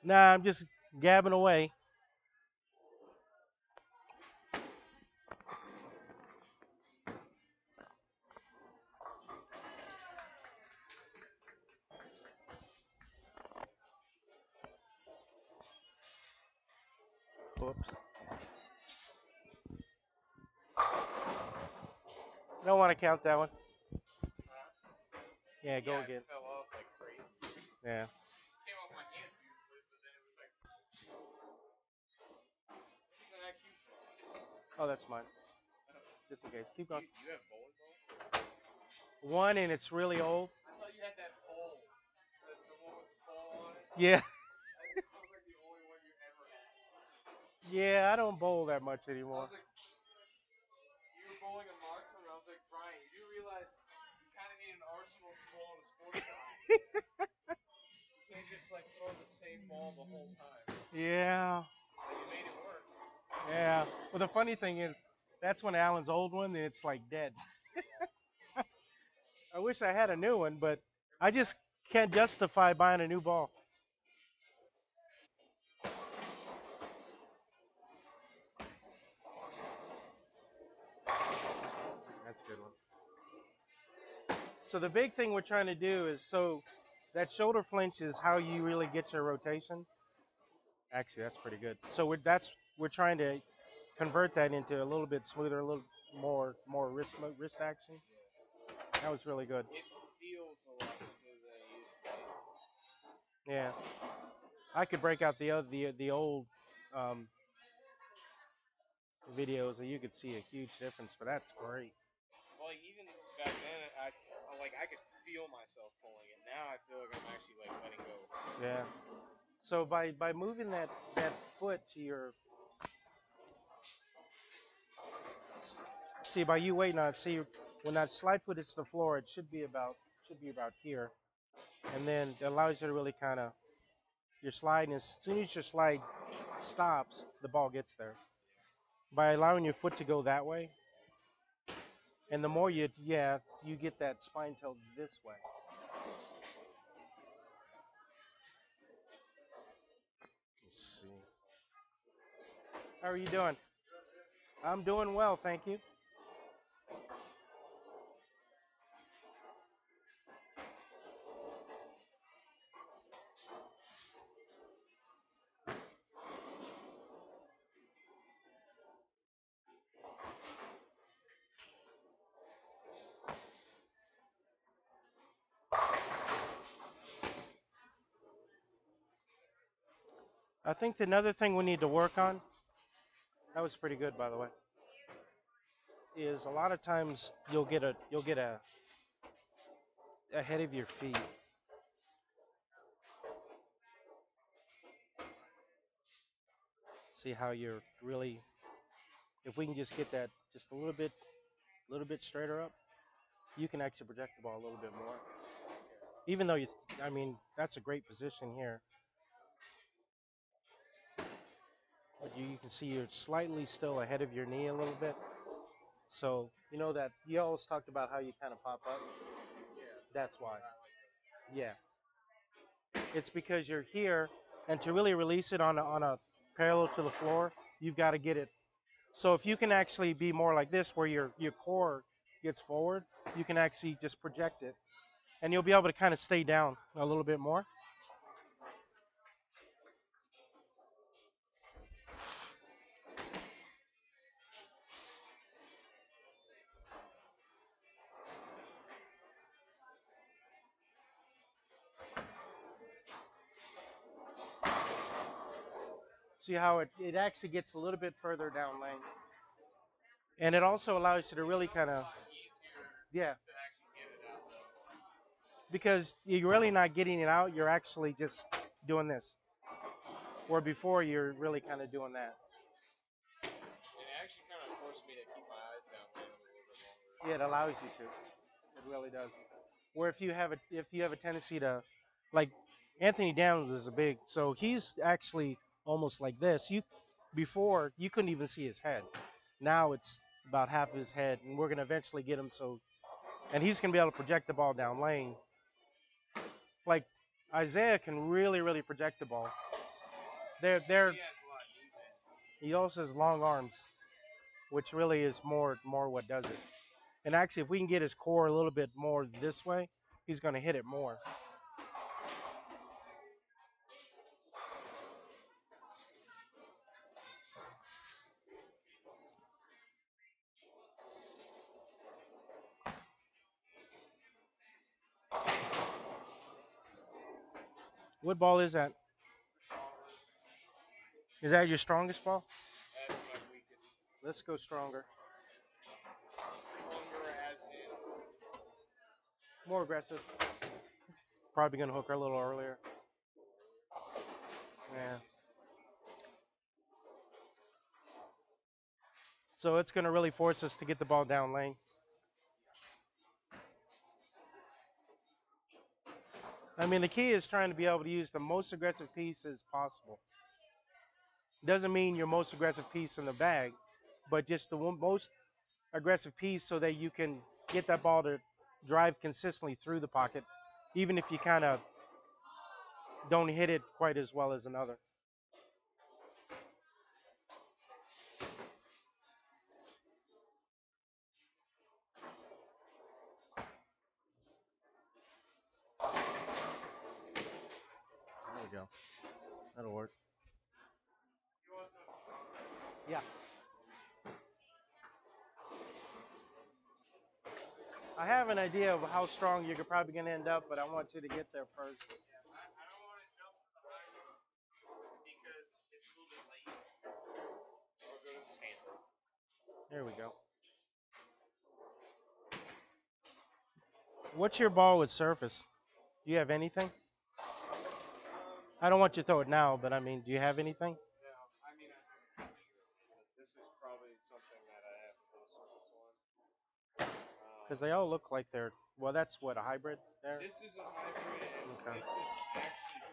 Nah, I'm just gabbing away. Whoops. Don't want to count that one. Yeah, go Yeah, it again. fell off like crazy. Yeah. Came off my hand beautifully, but then it was like, where that came from? Oh, that's mine. Oh, Just in case. Keep going. you have bowling balls? One, and it's really old. I thought you had that pole, the one with the pole on it. Yeah. I was like the only one you ever had. Yeah, I don't bowl that much I anymore. was like, you were bowling a marksman, and I was like, Brian, you do realize you kind of need an arsenal to bowl in a sports car. You can't just like throw the same ball the whole time. Yeah. But you made it work. Yeah. Well, the funny thing is, that's when Alan's old one, and it's like dead. I wish I had a new one, but I just can't justify buying a new ball. That's a good one. So the big thing we're trying to do is so that shoulder flinch is how you really get your rotation. Actually, that's pretty good. So we're trying to convert that into a little bit smoother, a little more wrist action. That was really good. It feels a lot smoother than it used to be. Yeah, I could break out the old um, videos and you could see a huge difference. But that's great. Well, like even back then, I could feel myself pulling it. Now I feel like I'm actually like letting go. Yeah. So by moving that foot to your see by you waiting on it, see when that slide foot hits the floor, it should be about here, and then it allows you to really kind of your slide. And as soon as your slide stops, the ball gets there. By allowing your foot to go that way, and the more you get that spine tilt this way. Let's see. How are you doing? I'm doing well, thank you. I think another thing we need to work on, that was pretty good by the way, is a lot of times you'll get a ahead of your feet. See how you're really if we can just get that just a little bit straighter up, you can actually project the ball a little bit more. Even though I mean, that's a great position here. But you can see you're slightly still ahead of your knee a little bit. So, you know that you always talked about how you kind of pop up. That's why. Yeah. It's because you're here, and to really release it on a parallel to the floor, you've got to get it. So if you can actually be more like this, where your core gets forward, you can actually just project it, and you'll be able to kind of stay down a little bit more. See how it actually gets a little bit further down lane, and it also allows you to Makes really it a kind of lot easier yeah, to actually get it out though. because you're really not getting it out. You're actually just doing this, where before you're really kind of doing that. And it actually kind of forced me to keep my eyes down laying a little bit longer. Yeah, it allows you to. It really does. Where if you have a tendency to, like Anthony Downs is a big, so he's actually almost like this. Before you couldn't even see his head. Now it's about half of his head, and we're gonna eventually get him so, and he's gonna be able to project the ball down lane. Like Isaiah can really project the ball. They're He has a lot of knee bend. he also has long arms, which really is more what does it. And actually, if we can get his core a little bit more this way, he's going to hit it more. What ball is that? It's a gauntlet. Is that your strongest ball? That's my weakest. Let's go stronger. Stronger as in. More aggressive. Probably going to hook her a little earlier. Yeah. So it's going to really force us to get the ball down lane. I mean, the key is trying to be able to use the most aggressive piece as possible. Doesn't mean your most aggressive piece in the bag, but just the most aggressive piece so that you can get that ball to drive consistently through the pocket, even if you kind of don't hit it quite as well as another. There we go. That'll work. You want something stronger? Yeah. I have an idea of how strong you're probably going to end up, but I want you to get there first. Yeah, I don't want to jump to the high road because it's a little bit late. I'll go to the standard. There we go. What's your ball with surface? Do you have anything? I don't want you to throw it now, but I mean, do you have anything? No, I mean, this is probably something that I have no surface on. Because they all look like they're, well, that's what, a hybrid there? This is a hybrid, and Okay. this is actually,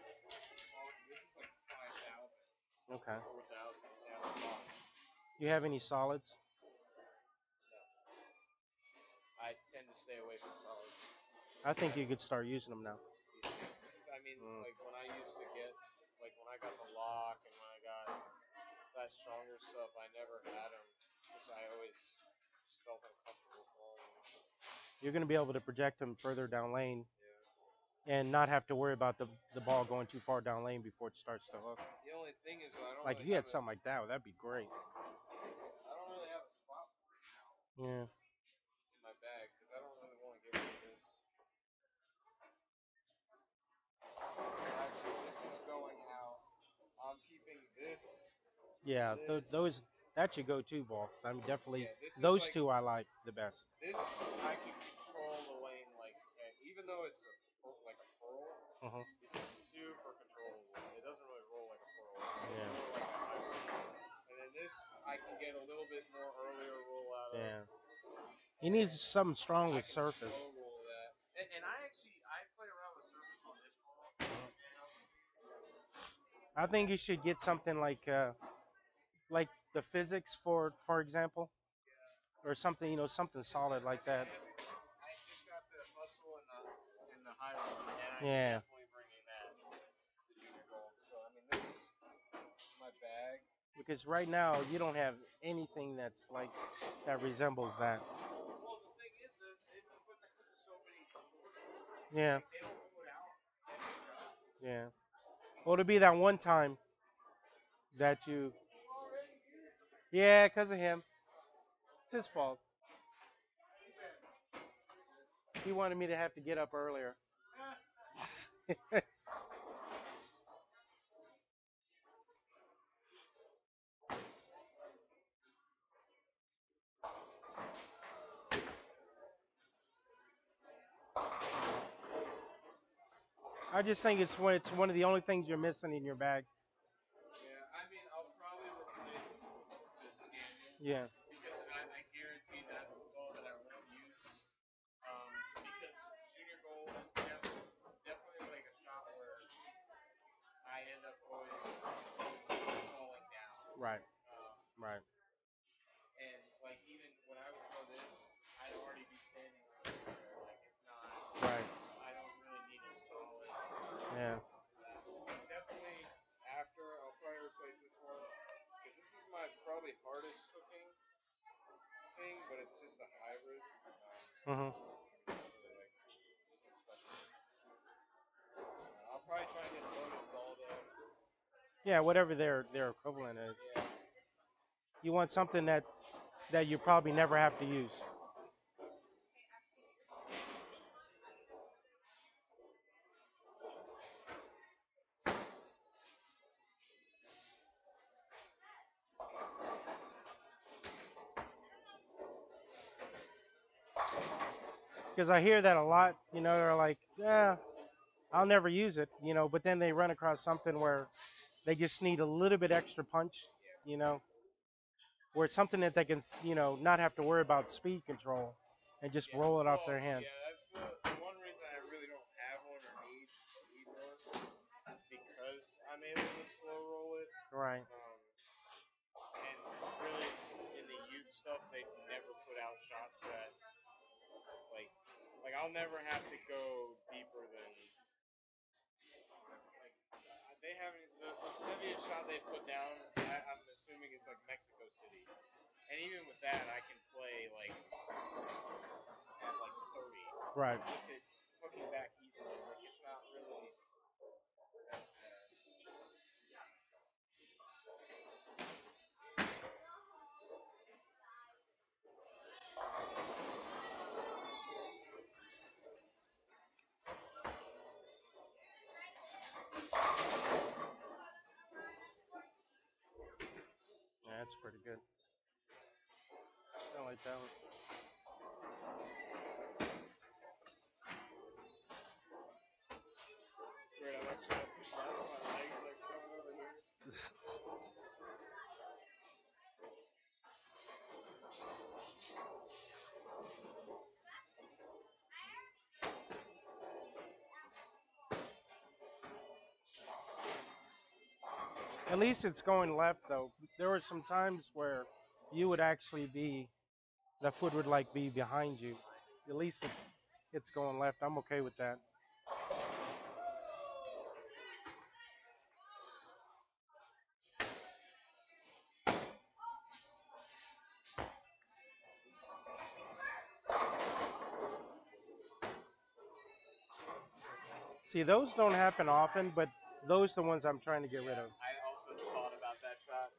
this is like 5,000, Okay. 4,000 down the box. Do you have any solids? No, I tend to stay away from solids. I think you could start using them now. Because I mean, like when I used to get, like when I got the lock and when I got that stronger stuff, I never had them because I always just felt uncomfortable throwing them. You're going to be able to project them further down lane Yeah. and not have to worry about the ball going too far down lane before it starts to hook. The only thing is, I don't Like if really you had have something like that, that'd be great. I don't really have a spot for it now Yeah. in my bag because I don't really want to get rid of this. Actually, this is going out. I'm keeping this. Yeah, This. those that's your go-to ball. I mean, definitely Yeah, this is those like, two I like the best. This I can control the lane like even though it's like a pearl, Uh-huh. it's super controllable. It doesn't really roll like a pearl. It's Yeah. more like a hybrid. And then this I can get a little bit more earlier roll out of. Yeah. You need something strong with surface. Slow roll that. And I play around with surface on this ball. I think you should get something like the physics for example, or something something solid like that. I just got the hustle in the high road, and I'm Yeah. definitely bringing that to junior gold. So I mean, this is my bag. Because right now you don't have anything that's like that resembles that. Well, the thing is that they've been putting out so many short. Yeah. Like, they don't put out every shot. Yeah. Well, to be that one time that you. Yeah, because of him. It's his fault. He wanted me to have to get up earlier. I just think it's one of the only things you're missing in your bag. Yeah, I mean, I'll probably replace the Scaniel. Yeah. Because I guarantee that's the ball that I won't use. Because junior gold is definitely like a shot where I end up always falling down. Right. Right. And like even when I would throw this, I'd already be standing like this there. Like it's not. Right. I don't really need a solid. Yeah. Definitely after I'll probably Hmm. They're like special. I'll probably try and get loaded ball though. Yeah, whatever their equivalent is. Yeah. You want something that you probably never have to use. Because I hear that a lot. They're like, yeah, I'll never use it. But then they run across something where they just need a little bit extra punch. You know, where it's something that they can, not have to worry about speed control and just Yeah. roll it off Well, their hand. yeah. That's the one reason I really don't have one or need one is because I'm able to slow roll it. Right. And really, in the youth stuff, they never put out shots that like I'll never have to go deeper than they haven't the heaviest shot they put down. I'm assuming is like Mexico City, and even with that, I can play like at like 30 Right. with it hooking back easily. Like it's not really that bad. Yeah, that's pretty good. I like that one. It's weird. I'm like trying to push down so my legs like coming over here. At least it's going left though. There were some times where you would actually the foot would like be behind you. At least it's going left. I'm okay with that. See, those don't happen often, but those are the ones I'm trying to get rid Yeah, of. I also thought about that shot.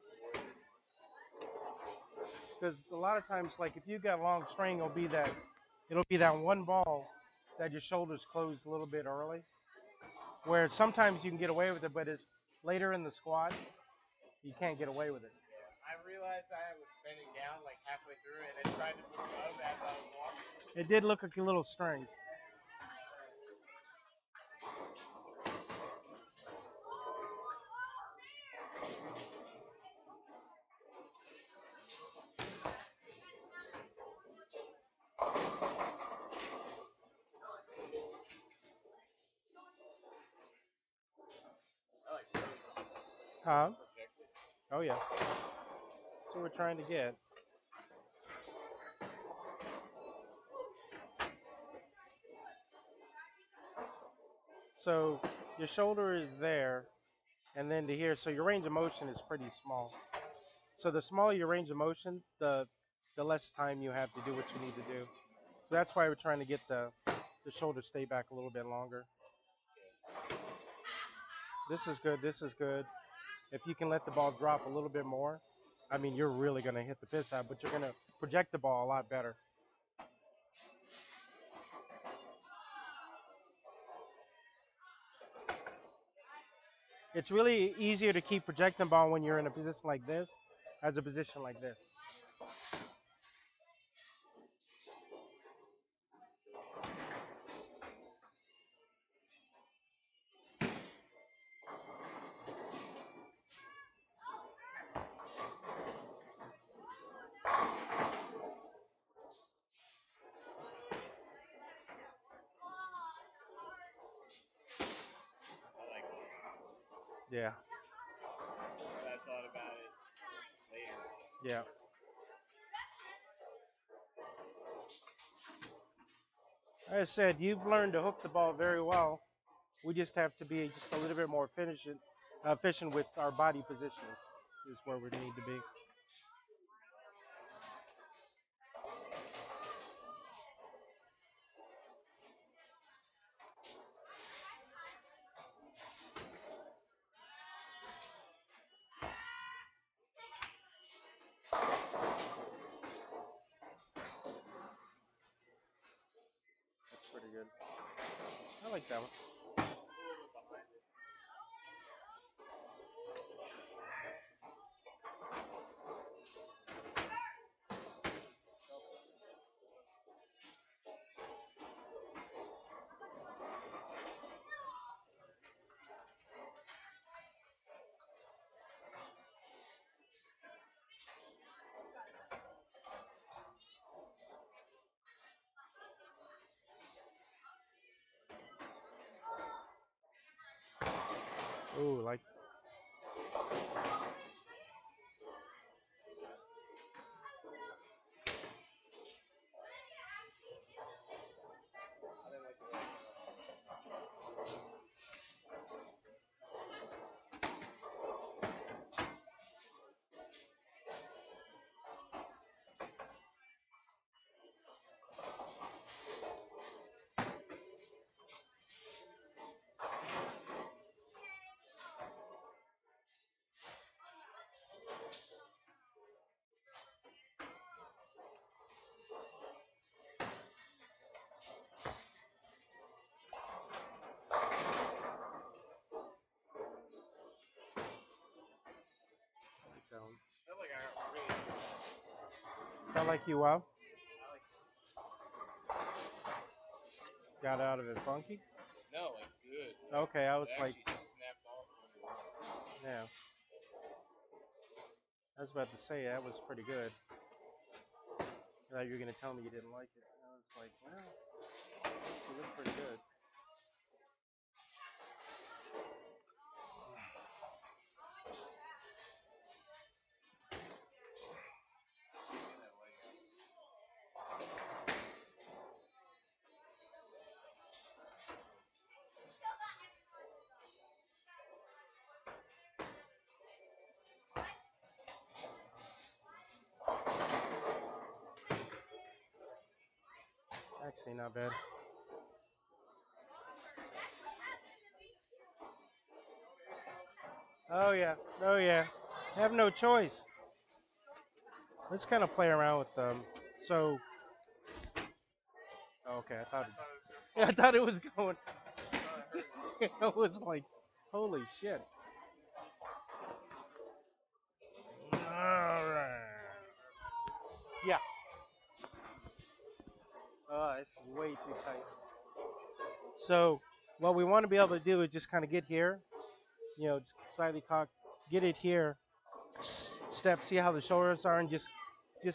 Because a lot of times, like if you got long string, it'll be that one ball that your shoulders close a little bit early. Where sometimes you can get away with it, but it's later in the squat, you can't get away with it. I realized I was bending down like halfway through and then tried to move up as I was walking. It did look like a little strange. I like Huh? projected. Oh yeah. That's what we're trying to get. So your shoulder is there, and then to here. So your range of motion is pretty small. So the smaller your range of motion, the less time you have to do what you need to do. So that's why we're trying to get the shoulder stay back a little bit longer. This is good. This is good. If you can let the ball drop a little bit more, I mean, you're really going to hit the piss out, but you're going to project the ball a lot better. It's really easier to keep projecting the ball when you're in a position like this as a position like this. I like that. Yeah, I thought about it later. yeah. Like I said, you've learned to hook the ball very well. We just have to be just a little bit more efficient with our body positioning is where we need to be. pretty good. I like that one. A little bit behind it. Ooh, like I didn't like the way it came up. that one. I feel like I got really. Felt like you wow. I like. Got out of it funky. No, like good. Okay, I was It like, actually snapped off really well. yeah. I was about to say that was pretty good. I thought you were gonna tell me you didn't like it. I was like, well, it was pretty good. Get that leg out. Actually, not bad. Oh yeah, oh yeah. I have no choice. Let's kind of play around with them. So, oh, okay, I thought I thought it was gonna I fall. thought it was going. I thought I heard it. I was like, holy shit. All right. Yeah. This is way too tight. So, what we want to be able to do is just kind of get here, just slightly cock, get it here, step, see how the shoulders are, and just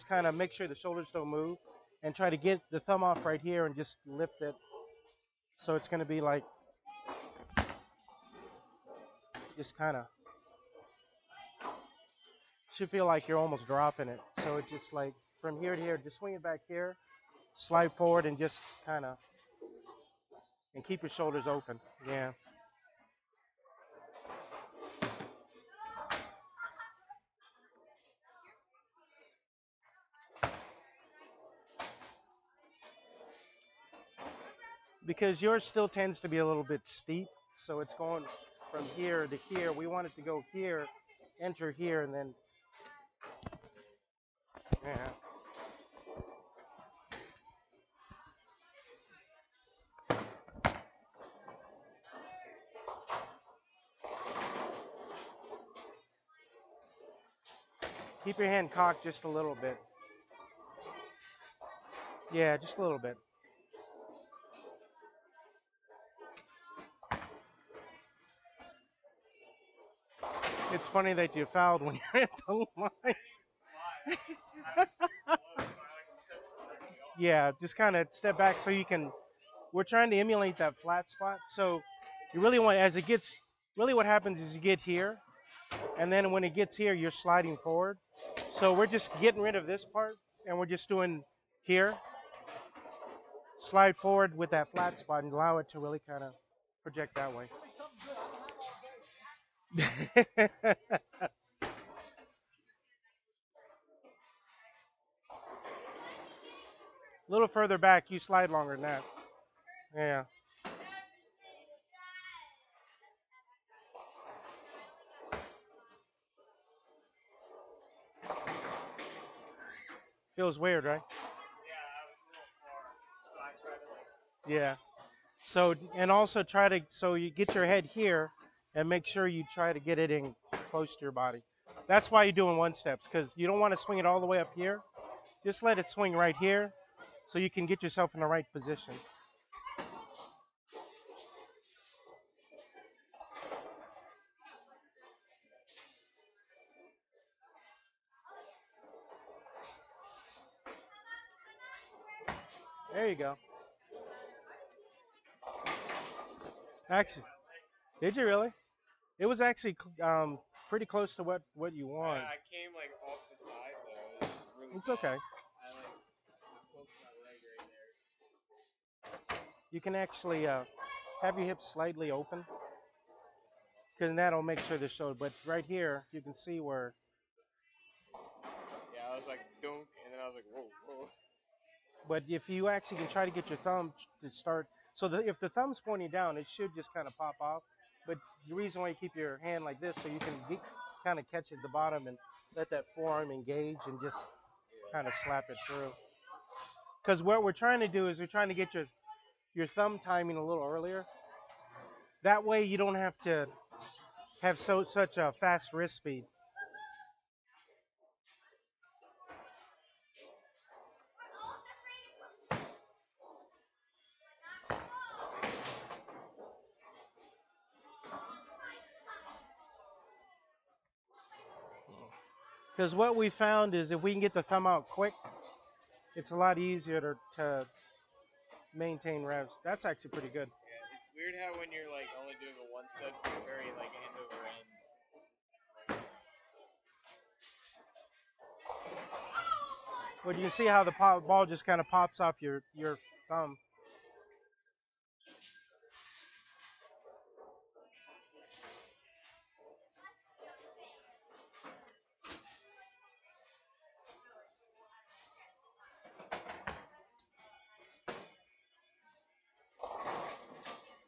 kind of make sure the shoulders don't move, and try to get the thumb off right here and just lift it. So it's going to be like, just kind of, should feel like you're almost dropping it. So it's just like from here to here, just swing it back here, slide forward, and just kind of, and keep your shoulders open. Yeah. Because yours still tends to be a little bit steep, so it's going from here to here. We want it to go here, enter here, and then, yeah. Keep your hand cocked just a little bit. Yeah, just a little bit. It's funny that you fouled when you're at the line. I didn't even slide. I was close, so I like stepped directly off. Yeah, just kind of step back so you can. We're trying to emulate that flat spot. So you really want, as it gets, really what happens is you get here, and then when it gets here, you're sliding forward. So we're just getting rid of this part, and we're just doing here. Slide forward with that flat spot and allow it to really kind of project that way. A little further back, you slide longer than that. Yeah. Feels weird, right? Yeah, I was a little far, so I tried to like. Yeah. So, and also try to, so you get your head here and make sure you try to get it in close to your body. That's why you're doing one steps, because you don't want to swing it all the way up here. Just let it swing right here so you can get yourself in the right position. There you go. Actually, did you really? It was actually pretty close to what you want. I came like off the side though. It was really It's bad. okay. I like poked my leg right there. You can actually have your hips slightly open, because that'll make sure they're showed. But right here, you can see where. Yeah, I was like dunk, and then I was like whoa, whoa. But if you actually can try to get your thumb to start, so that if the thumb's pointing down, it should just kind of pop off. But the reason why you keep your hand like this, so you can kind of catch it at the bottom and let that forearm engage and just kind of slap it through. Because what we're trying to do is we're trying to get your thumb timing a little earlier. That way you don't have to have such a fast wrist speed. Because what we found is if we can get the thumb out quick, it's a lot easier to maintain revs. That's actually pretty good. Yeah, it's weird how when you're like only doing a one step, you're very like end over end. Well, you can see how the ball just kind of pops off your thumb.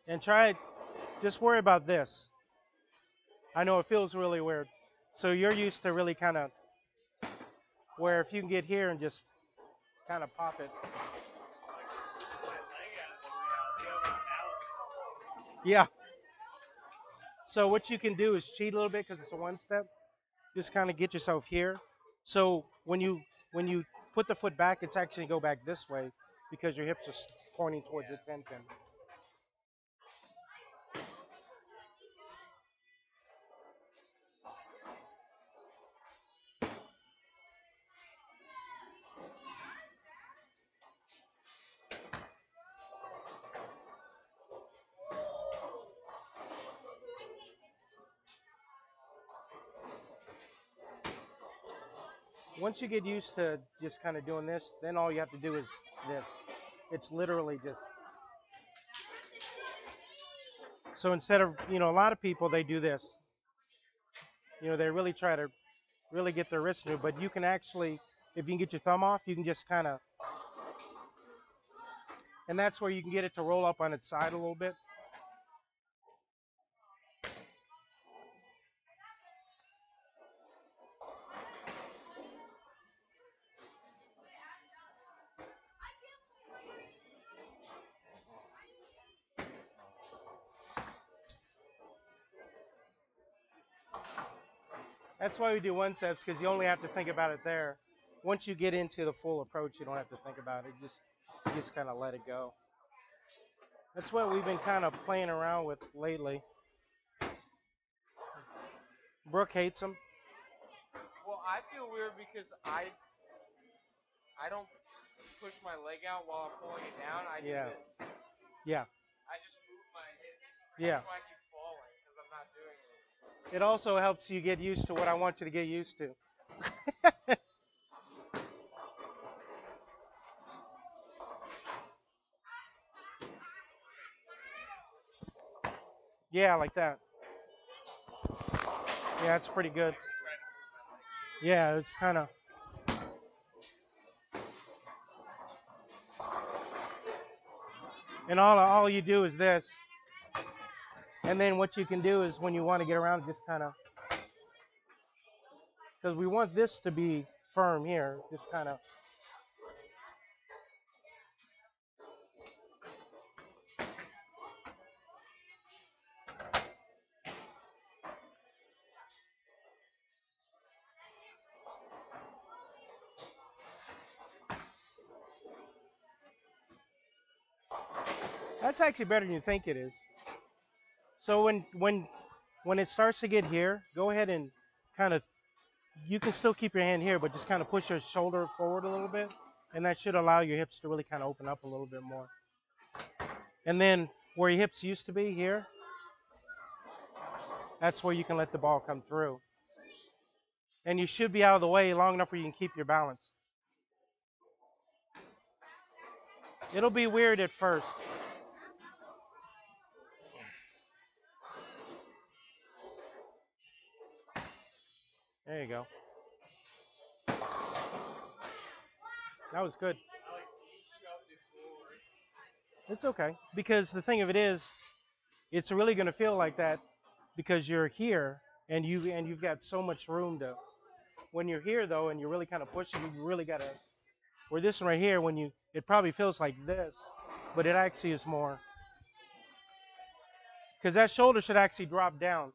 And try it. Just worry about this. I know it feels really weird. So you're used to really kind of where if you can get here and just kind of pop it. My leg out of the way, I'll be able to balance. Yeah. So what you can do is cheat a little bit because it's a one step. Just kind of get yourself here. So when you put the foot back, it's actually go back this way because your hips are pointing towards the 10 pin. Once you get used to just kind of doing this, then all you have to do is this. It's literally just. So instead of, a lot of people, they do this. They really try to really get their wrist new, but you can actually, if you can get your thumb off, you can just kind of, and that's where you can get it to roll up on its side a little bit. That's why we do one steps, because you only have to think about it there. Once you get into the full approach, you don't have to think about it. You just kind of let it go. That's what we've been kind of playing around with lately. Brooke hates them. Well, I feel weird because I don't push my leg out while I'm pulling it down. I do Yeah. this. Yeah. I just move my hips. Yeah. That's why I keep falling because I'm not doing it. It also helps you get used to what I want you to get used to. Yeah, like that. Yeah, it's pretty good. Yeah, it's kind of. And all you do is this. And then what you can do is when you want to get around, just kind of. Because we want this to be firm here. Just kind of. That's actually better than you think it is. So when it starts to get here, go ahead and kind of, you can still keep your hand here, but just kind of push your shoulder forward a little bit, and that should allow your hips to really kind of open up a little bit more. And then where your hips used to be here, that's where you can let the ball come through. And you should be out of the way long enough where you can keep your balance. It'll be weird at first. There you go. That was good. It's okay. Because the thing of it is, it's really going to feel like that because you're here and you've got so much room to. When you're here though, and you're really kind of pushing, you really got to. Where this one right here, when you, it probably feels like this, but it actually is more. Because that shoulder should actually drop down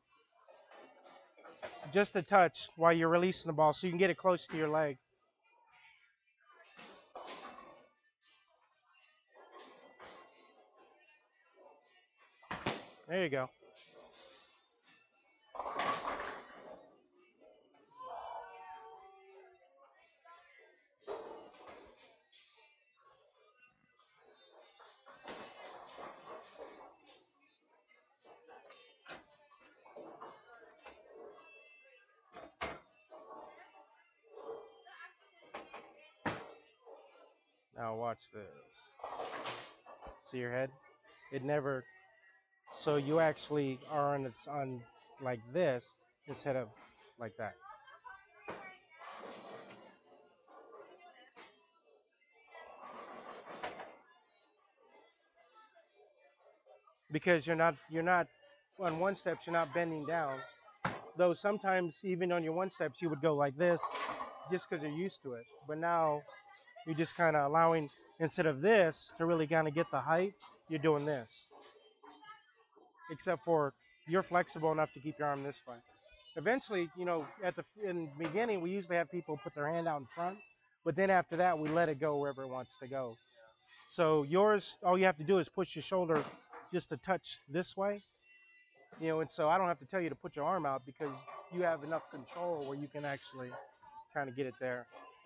just a touch while you're releasing the ball, so you can get it close to your leg. There you go. Now watch this. See your head? It never. So you actually are on like this instead of like that. Because you're not on one step, you're not bending down. Though sometimes even on your one steps you would go like this just because you're used to it. But now you're just kind of allowing, instead of this to really kind of get the height, you're doing this. Except for you're flexible enough to keep your arm this way. Eventually, in the beginning, we usually have people put their hand out in front, but then after that, we let it go wherever it wants to go. So yours, all you have to do is push your shoulder just a touch this way, and so I don't have to tell you to put your arm out because you have enough control where you can actually kind of get it there.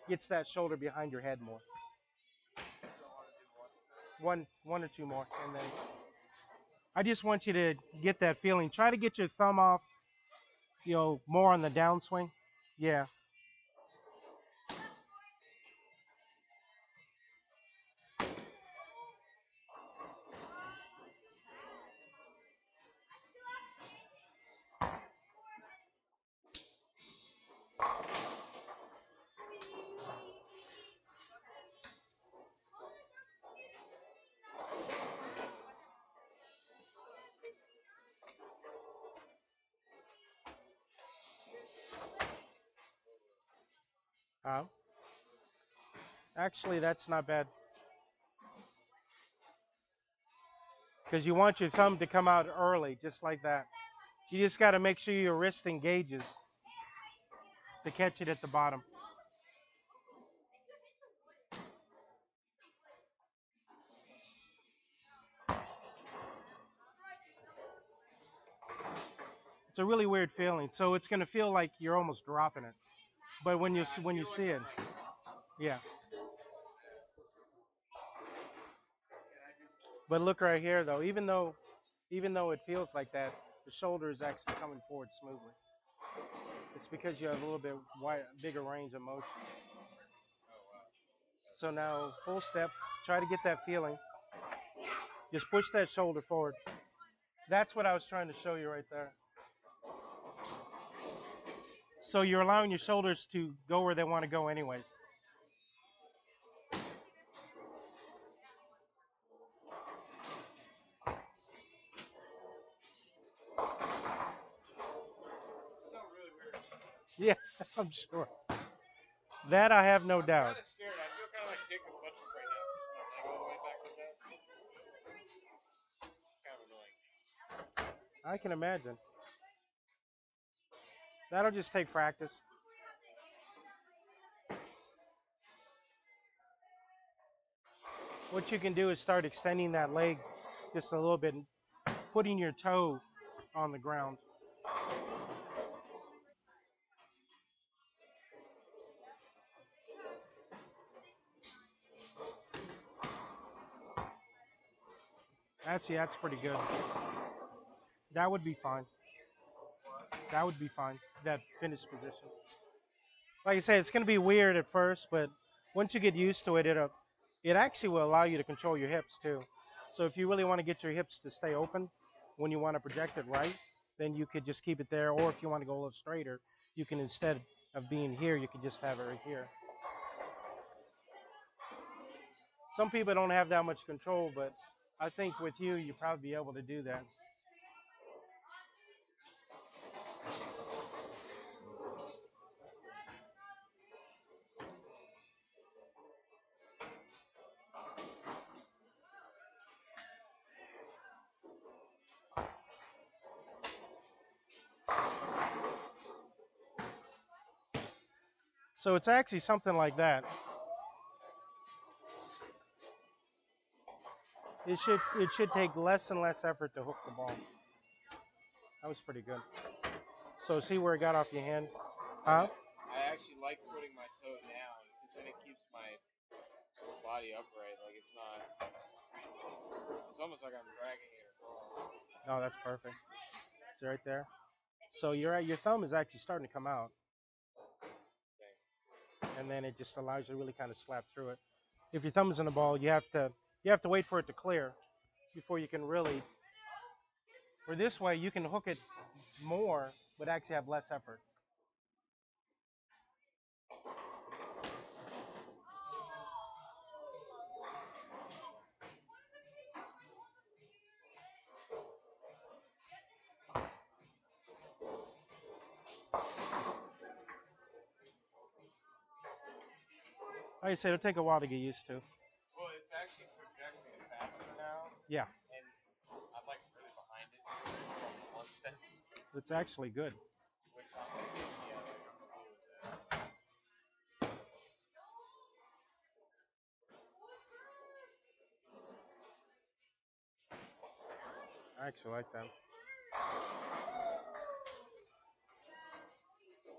Gets that shoulder behind your head more. One or two more, and then I just want you to get that feeling. Try to get your thumb off, more on the downswing. Yeah. Uh, Actually, that's not bad because you want your thumb to come out early, just like that. You just got to make sure your wrist engages to catch it at the bottom. It's a really weird feeling. So it's going to feel like you're almost dropping it. But when you see it, yeah. But look right here though, even though it feels like that, the shoulder is actually coming forward smoothly. It's because you have a little bit bigger range of motion. So now full step, try to get that feeling. Just push that shoulder forward. That's what I was trying to show you right there. So you're allowing your shoulders to go where they want to go anyways. Yeah, I'm sure. That I have no doubt. I'm kind of scared. I feel kind of like Jacob Buttrick right now. Pushing my leg all the way back like that. It's kind of annoying. I can imagine. That'll just take practice. What you can do is start extending that leg practice a little bit putting your toe on the ground. That's pretty good. That would be fine. That would be fine. That finish position. Like I said, it's gonna be weird at first, but once you get used to it, it actually will allow you to control your hips too. So if you really want to get your hips to stay open when you want to project it right, then you could just keep it there. Or if you want to go a little straighter, you can instead of being here, you could just have it right here. Some people don't have that much control, but I think with you, you probably be able to do that. So it's actually something like that. It should take less and less effort to hook the ball. That was pretty good. So see where it got off your hand? Huh? I actually like putting my toe down because then it keeps my body upright. Like it's not. It's almost like I'm dragging it across. No, that's perfect. See right there. So your thumb is actually starting to come out, and then it just allows you to really kind of slap through it. If your thumb is in the ball, you have to wait for it to clear before you can really. Or this way, you can hook it more, but actually have less effort. Like I said, it'll take a while to get used to. Well, it's actually projecting faster now, Yeah, and I'm like really behind it from one step, it's actually good. which I'm like, yeah, like I'm okay with that. I actually like that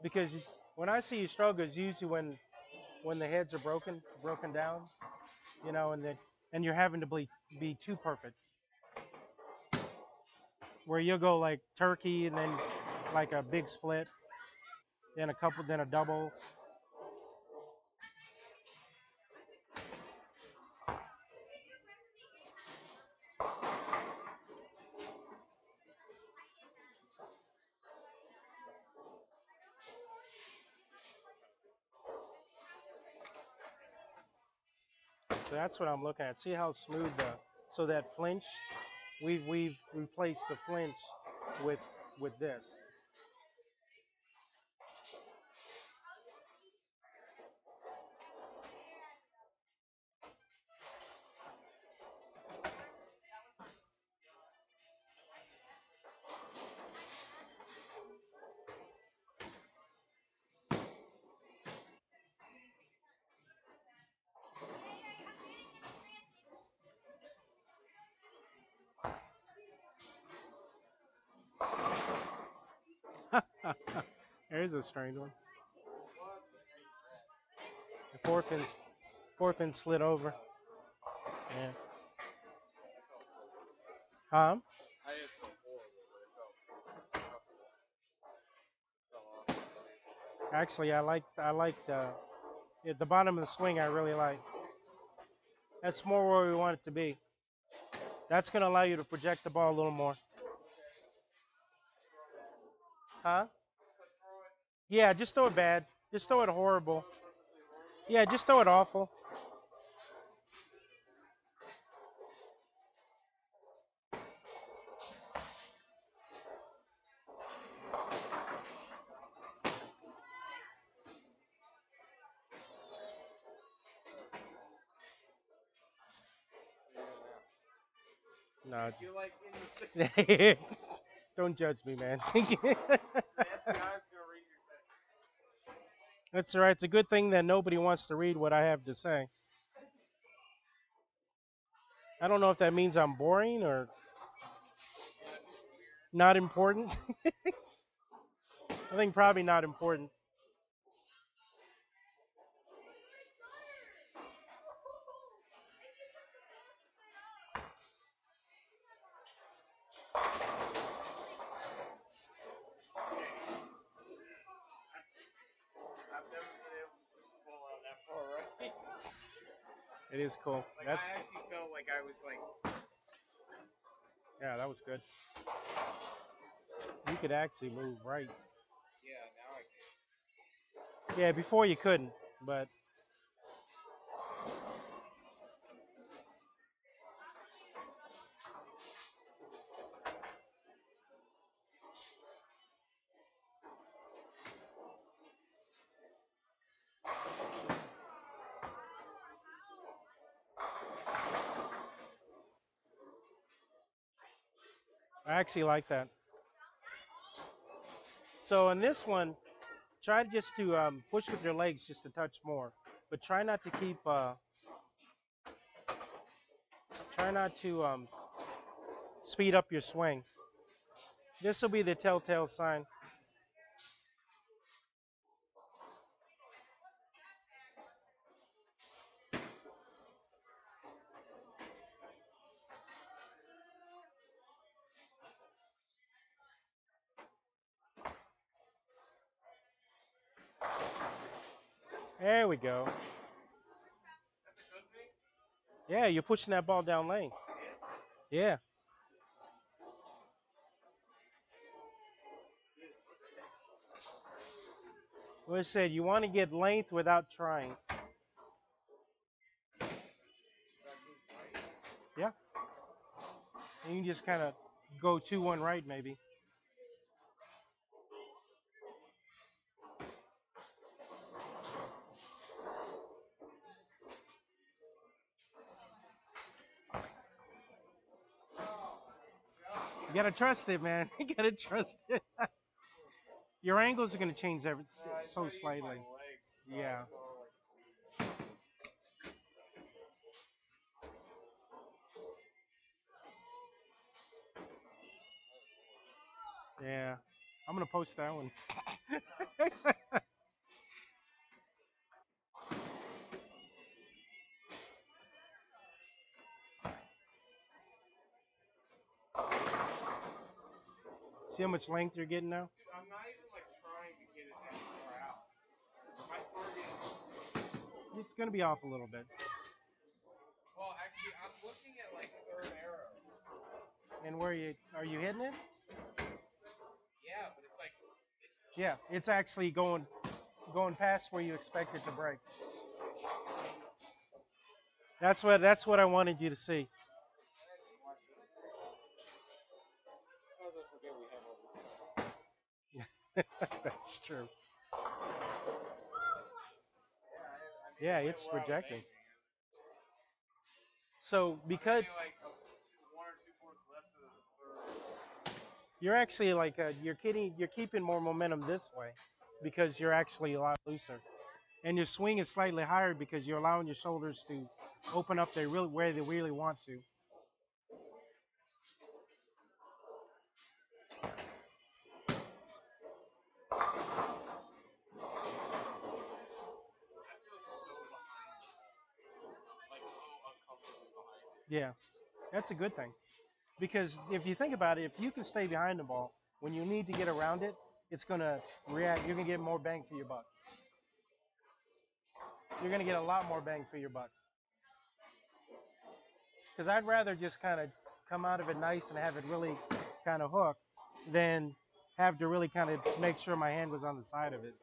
because when I see you struggle, it's usually when the heads are broken down, and you're having to be too perfect. Where you'll go like turkey and then like a big split, then a double. So that's what I'm looking at. See how smooth so that flinch, we've replaced the flinch with with this. There's a strange one. The four pin slid over. Yeah. Huh? I just felt horrible, but it felt comfortable. Fell off. Actually, I like the bottom of the swing. I really like. That's more where we want it to be. That's gonna allow you to project the ball a little more. Huh? Yeah, just throw it bad. Just throw it horrible. Yeah, just throw it awful. No. You're like in the Don't judge me, man. FBI's gonna read your text. That's all right. It's a good thing that nobody wants to read what I have to say. I don't know if that means I'm boring or Yeah, just weird. not important. I think probably not important. I've never been able to push the ball out that far, right? It is cool. Like That's I actually felt like I was like, yeah, that was good. You could actually move right. yeah, now I can. Yeah, before you couldn't, but I actually like that. So in this one, try just to push with your legs just a touch more, but try not to keep. Try not to speed up your swing. This will be the telltale sign. There we go. That's a good thing. Yeah, you're pushing that ball down lane. Yeah. Well, I said you want to get length without trying. Yeah. And you can just kind of go 2-1 right, maybe. You gotta trust it, man. You gotta trust it. Your angles are gonna change I so try to use my slightly. legs. So Yeah. it's all like, Yeah. I'm gonna post that one. See how much length you're getting now? dude, I'm not even like trying to get it that far out. My target. It's gonna be off a little bit. Well, actually, I'm looking at like third arrow. And where are you hitting it? Yeah, but it's like, Yeah, it's actually going past where you expect it to break. That's what I wanted you to see. I just watched it. Sometimes I forget we have all this stuff. That's true. Yeah, I need Yeah, to know it's where I was projecting. aiming. So I'm because aiming like one or two fourths left of the third. you're actually like you're keeping more momentum this way because you're actually a lot looser, and your swing is slightly higher because you're allowing your shoulders to open up where they really want to. I feel so behind the ball, like so uncomfortably behind it. Yeah, that's a good thing because if you think about it, if you can stay behind the ball when you need to get around it, it's gonna react. You're gonna get more bang for your buck. You're gonna get a lot more bang for your buck. Because I'd rather just kind of come out of it nice and have it really kind of hook than have to really kind of make sure my hand was on the side of it.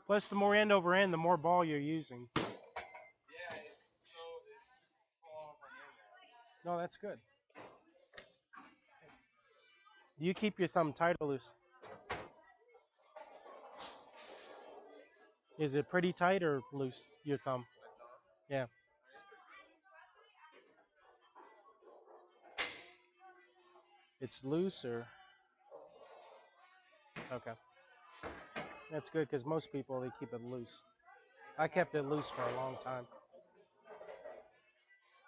Plus, the more end over end, the more ball you're using. Yeah, it's falling off my hand now. No, that's good. Do you keep your thumb tight or loose? Is it pretty tight or loose, your thumb? My thumb. Yeah, It's pretty tight. it's loose or. Okay, that's good because most people they keep it loose. I kept it loose for a long time.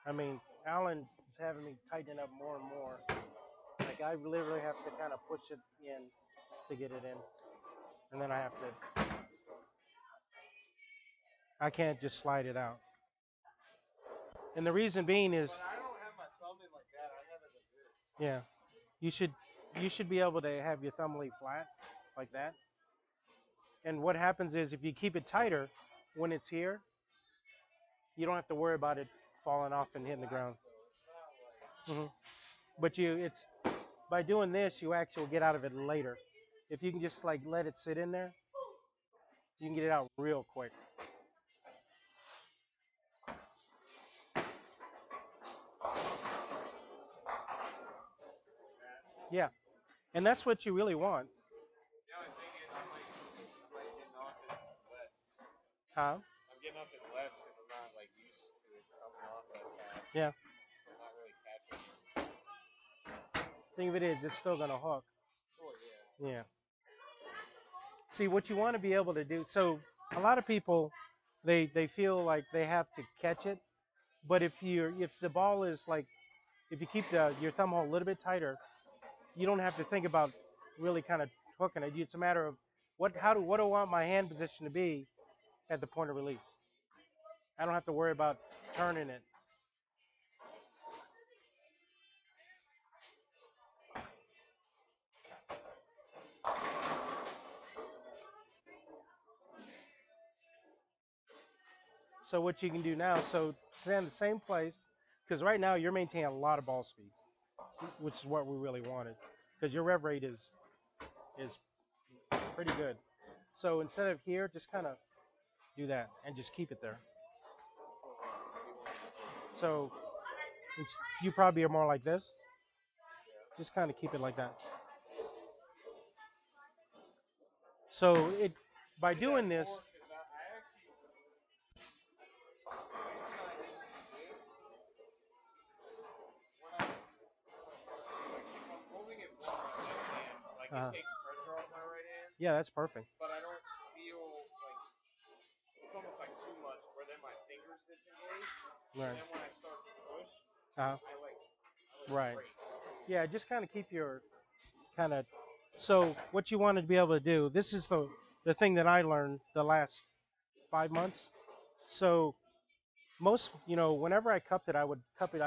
I mean, Alan is having me tighten it up more and more. Like I literally have to kind of push it in to get it in, and then I have to. I can't just slide it out. And the reason being is, But I don't have my thumb in like that. I have it like this. yeah, you should you should be able to have your thumb lay flat like that. And what happens is if you keep it tighter when it's here, you don't have to worry about it falling off and hitting the ground. It's not like But it's by doing this, you actually will get out of it later. If you can just like let it sit in there, you can get it out real quick. that. Yeah, and that's what you really want, Yeah, I think I might get off it less. huh? I'm getting off it less because I'm not like used to it coming off that fast. Yeah. So I'm not really catching. Thing of it is, it's still gonna hook. Oh yeah. Yeah. See, what you want to be able to do. So a lot of people, they feel like they have to catch it, but if the ball is like if you keep your thumb hole a little bit tighter, you don't have to think about really kind of hooking it. It's a matter of what do I want my hand position to be at the point of release. I don't have to worry about turning it. So what you can do now, so stand in the same place, because right now you're maintaining a lot of ball speed, which is what we really wanted, because your rev rate is pretty good. So instead of here, just kind of do that and just keep it there. So you probably are more like this. Just kind of keep it like that. So it by doing this, Because I actually, the reason I didn't do this, when I, like, if I'm holding it with my left hand, like, it uh, takes pressure off my right hand, yeah, that's perfect. but I don't feel like, it's almost like too much, where then my fingers disengage, and Right. then when I start to push, Uh, I like right. break. Yeah, just kind of keep your kind of. So what you want to be able to do. This is the thing that I learned the last 5 months. So most, whenever I cupped it, I would cup it.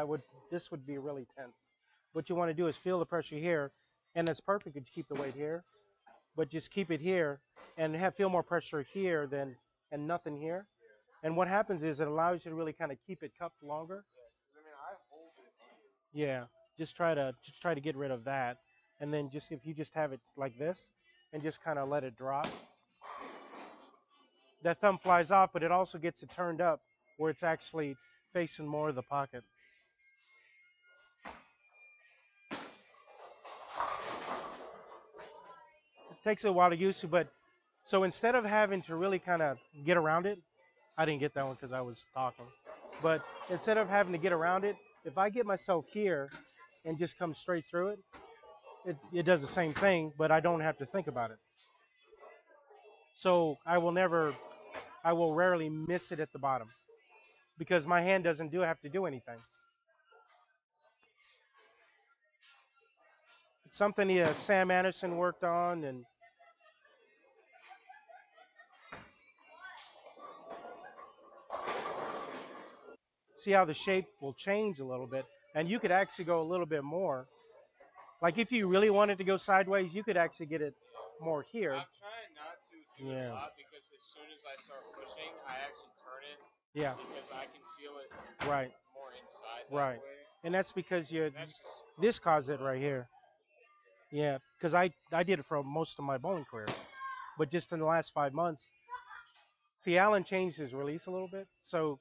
This would be really tense. What you want to do is feel the pressure here, and it's perfect if you keep the weight here, but just keep it here and feel more pressure here than and nothing here. And what happens is it allows you to really kind of keep it cupped longer. Because, I mean, I hold it under. Yeah, just try to get rid of that, and then just if you just have it like this, and just kind of let it drop. That thumb flies off, but it also gets it turned up where it's actually facing more of the pocket. It takes a while to use to, but so instead of having to really kind of get around it, I didn't get that one because I was talking. But instead of having to get around it, if I get myself here and just come straight through it, it does the same thing, but I don't have to think about it. So I will rarely miss it at the bottom because my hand doesn't have to do anything. It's something Sam Anderson worked on, and see how the shape will change a little bit. And you could actually go a little bit more. Like if you really wanted to go sideways, you could actually get it more here. I'm trying not to do it Yeah. a lot because as soon as I start pushing, I actually turn it Yeah. because I can feel it Right. more inside Right. that way. And that's because And that's just this caused it right here. Yeah. Because I did it for most of my bowling career, but just in the last 5 months, see, Alan changed his release a little bit. So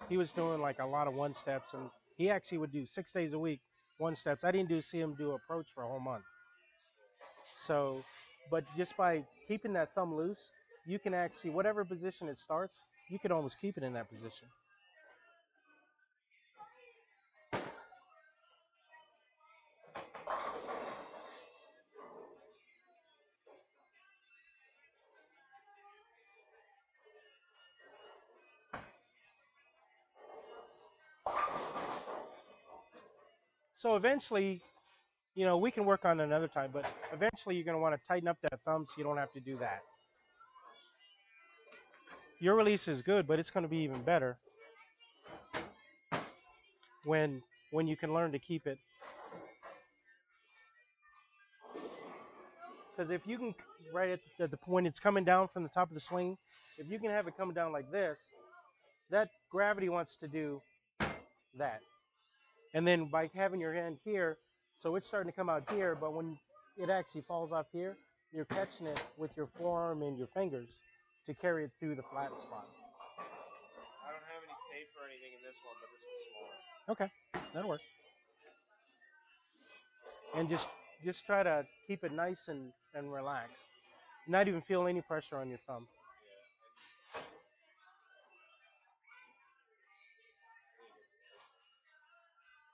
he was doing like a lot of one steps, and he actually would do 6 days a week one steps. I didn't see him do approach for a whole month. So, but just by keeping that thumb loose, you can actually whatever position it starts, you can almost keep it in that position. So eventually, we can work on it another time, but eventually you're going to want to tighten up that thumb so you don't have to do that. Your release is good, but it's going to be even better when when you can learn to keep it. Because if you can, right at the point it's coming down from the top of the swing, if you can have it coming down like this, that gravity wants to do that. And then by having your hand here, so it's starting to come out here, but when it actually falls off here, you're catching it with your forearm and your fingers to carry it through the flat spot. I don't have any tape or anything in this one, but this one's small. Okay, that'll work. And just try to keep it nice and relaxed. Not even feel any pressure on your thumb.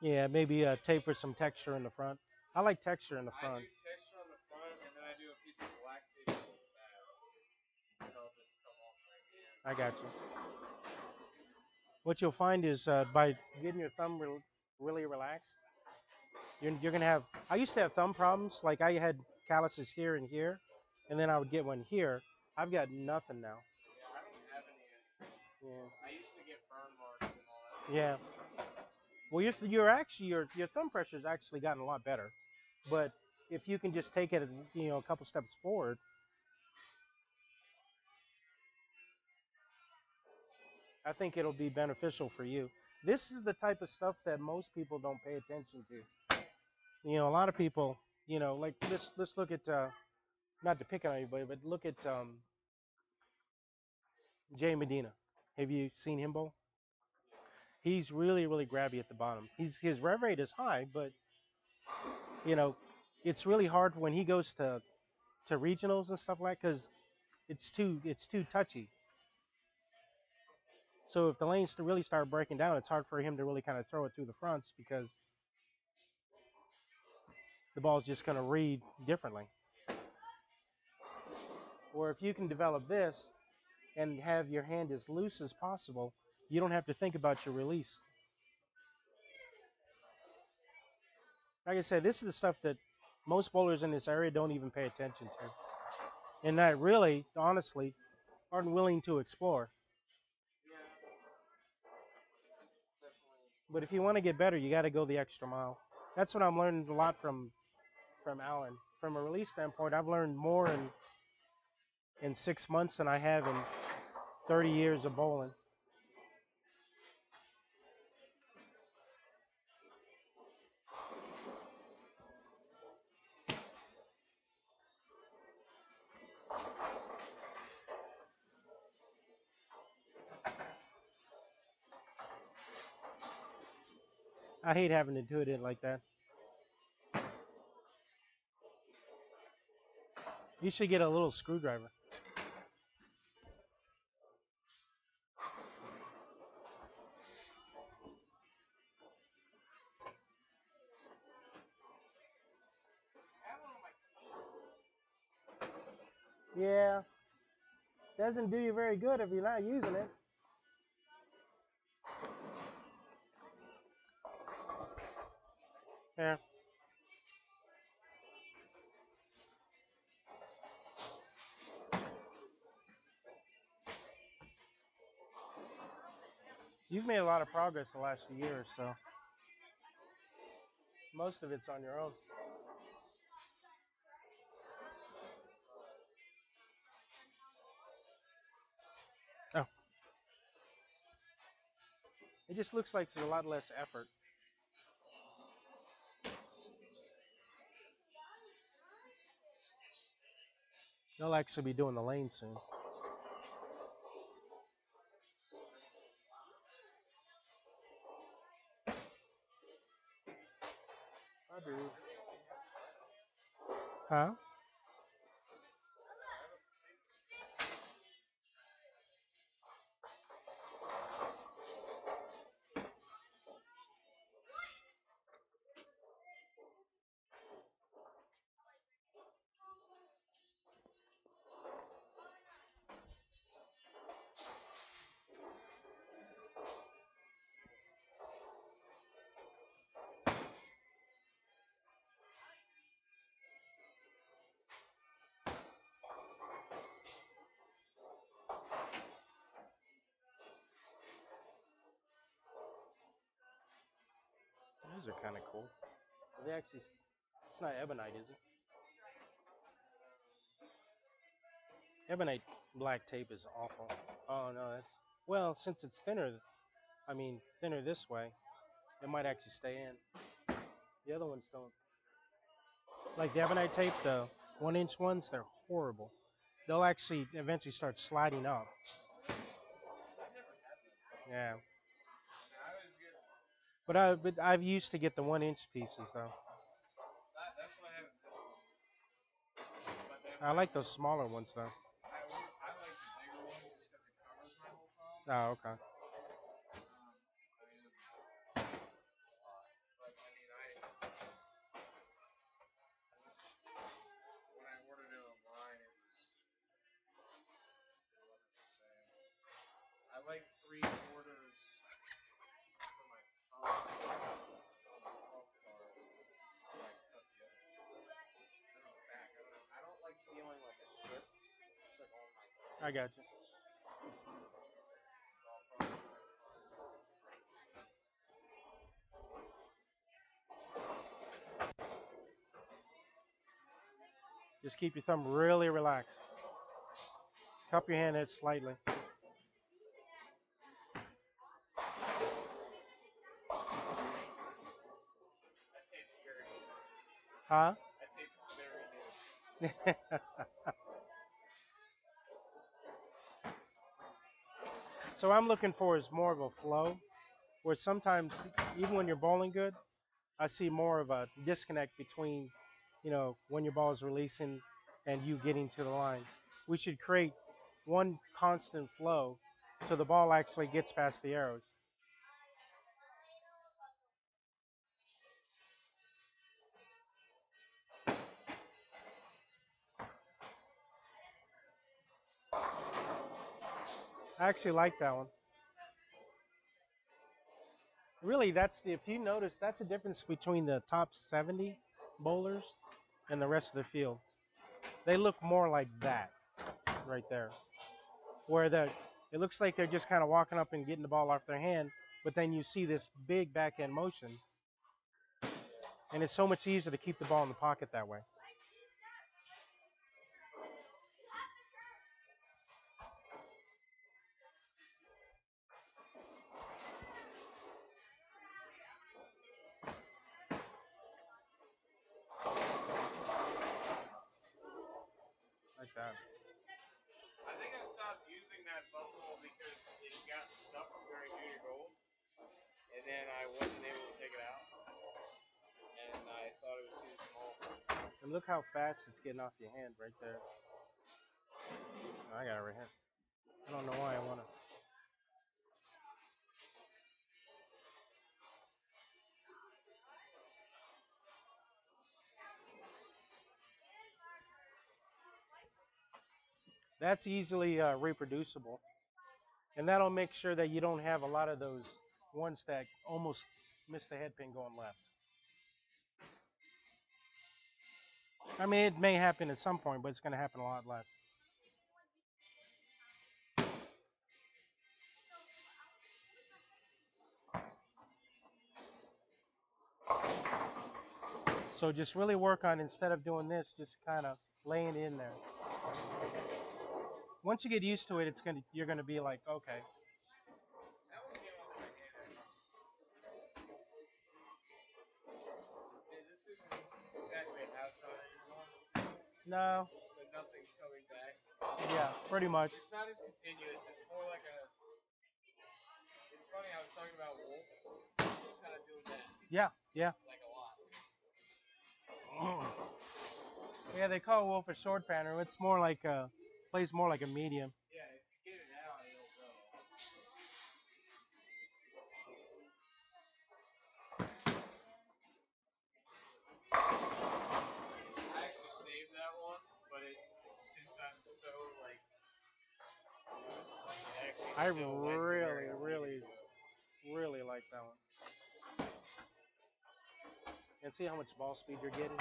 Yeah, maybe taper some texture in the front. I like texture in the I front. do texture on the front, and then I do a piece of black tape on the back to help it come off my hand. I got you. What you'll find is by getting your thumb really relaxed, you're gonna have. I used to have thumb problems. Like I had calluses here and here, and then I would get one here. I've got nothing now. Yeah, I don't have any anymore. Yeah. I used to get burn marks and all that. Yeah. Well, your thumb pressure's actually gotten a lot better, but if you can just take it, a couple steps forward, I think it'll be beneficial for you. This is the type of stuff that most people don't pay attention to. A lot of people, like let's look at not to pick on anybody, but look at Jay Medina. Have you seen him bowl? He's really grabby at the bottom. His rev rate is high, but you know, it's really hard when he goes to regionals and stuff like because it's too touchy. So if the lanes to really start breaking down, it's hard for him to really kind of throw it through the fronts because the ball's just going to read differently. Or if you can develop this and have your hand as loose as possible, you don't have to think about your release. Like I said, this is the stuff that most bowlers in this area don't even pay attention to. And that really, honestly, aren't willing to explore. Yeah, definitely. But if you want to get better, you got to go the extra mile. That's what I'm learning a lot from Alan. From a release standpoint, I've learned more in 6 months than I have in 30 years of bowling. I hate having to do it like that. You should get a little screwdriver. Yeah, doesn't do you very good if you're not using it. Yeah. You've made a lot of progress the last few years, so most of it's on your own. Oh, it just looks like there's a lot less effort. They'll actually be doing the lane soon. I do. Huh? are kind of cool. They actually, it's not ebonite, is it? Ebonite black tape is awful. Oh no, that's well, since it's thinner. I mean, thinner this way, it might actually stay in. The other ones don't. Like the ebonite tape, the 1 inch ones, they're horrible. They'll actually eventually start sliding up. I never had that problem. Yeah. I mean, I always get But I've used to get the 1 inch pieces though. that's what I have in this one. But then I like those smaller ones though. I like the bigger ones just because it covers my whole phone. Oh, okay. I mean, a lot. But I mean, when I ordered it online, it wasn't the same. I like 3/4 for my phone on the front part. So I cut the other one. Then on the back, I don't know. I don't like feeling like a skip. It's like on my I got you. so I'll probably do that first. Just keep your thumb really relaxed. Cup your hand out slightly. That tape's very new. Huh? That tape is very new. So I'm looking for is more of a flow, where sometimes even when you're bowling good, I see more of a disconnect between, when your ball is releasing and you getting to the line. We should create one constant flow so the ball actually gets past the arrows. I actually like that one. Really, if you notice, that's the difference between the top 70 bowlers and the rest of the field. They look more like that right there, where it looks like they're just kind of walking up and getting the ball off their hand, but then you see this big backhand motion, and it's so much easier to keep the ball in the pocket that way. Like that. I think I stopped using that bubble because it got stuck during junior gold, and then I wasn't able to take it out, and I thought it was too small. And look how fast it's getting off your hand right there. I got it right here. I don't know why I want to. That's easily reproducible, and that'll make sure that you don't have a lot of those ones that almost miss the head pin going left. I mean, it may happen at some point, but it's going to happen a lot less. So just really work on, instead of doing this, just kind of laying it in there. Once you get used to it, you're gonna be like, okay. That one came off my hand actually. This isn't exactly a half shot anymore, No, so nothing's coming back. yeah, pretty much. It's not as continuous. It's more like a. It's funny. I was talking about Wolf. It's kind of doing that. Yeah, yeah. Like a lot. Yeah, they call Wolf a short panner. It's more like plays more like a medium. Yeah, if you get it out, it'll go. I actually saved that one, but since I'm so like loose, it actually I still went to where really, it really, needed to go. really like that one. And see how much ball speed you're getting,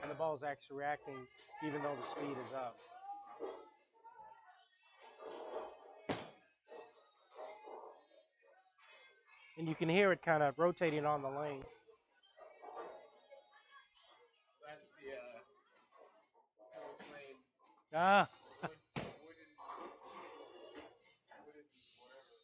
and the ball's actually reacting even though the speed is up. And you can hear it kind of rotating on the lane. Ah. wooden, wooden, whatever.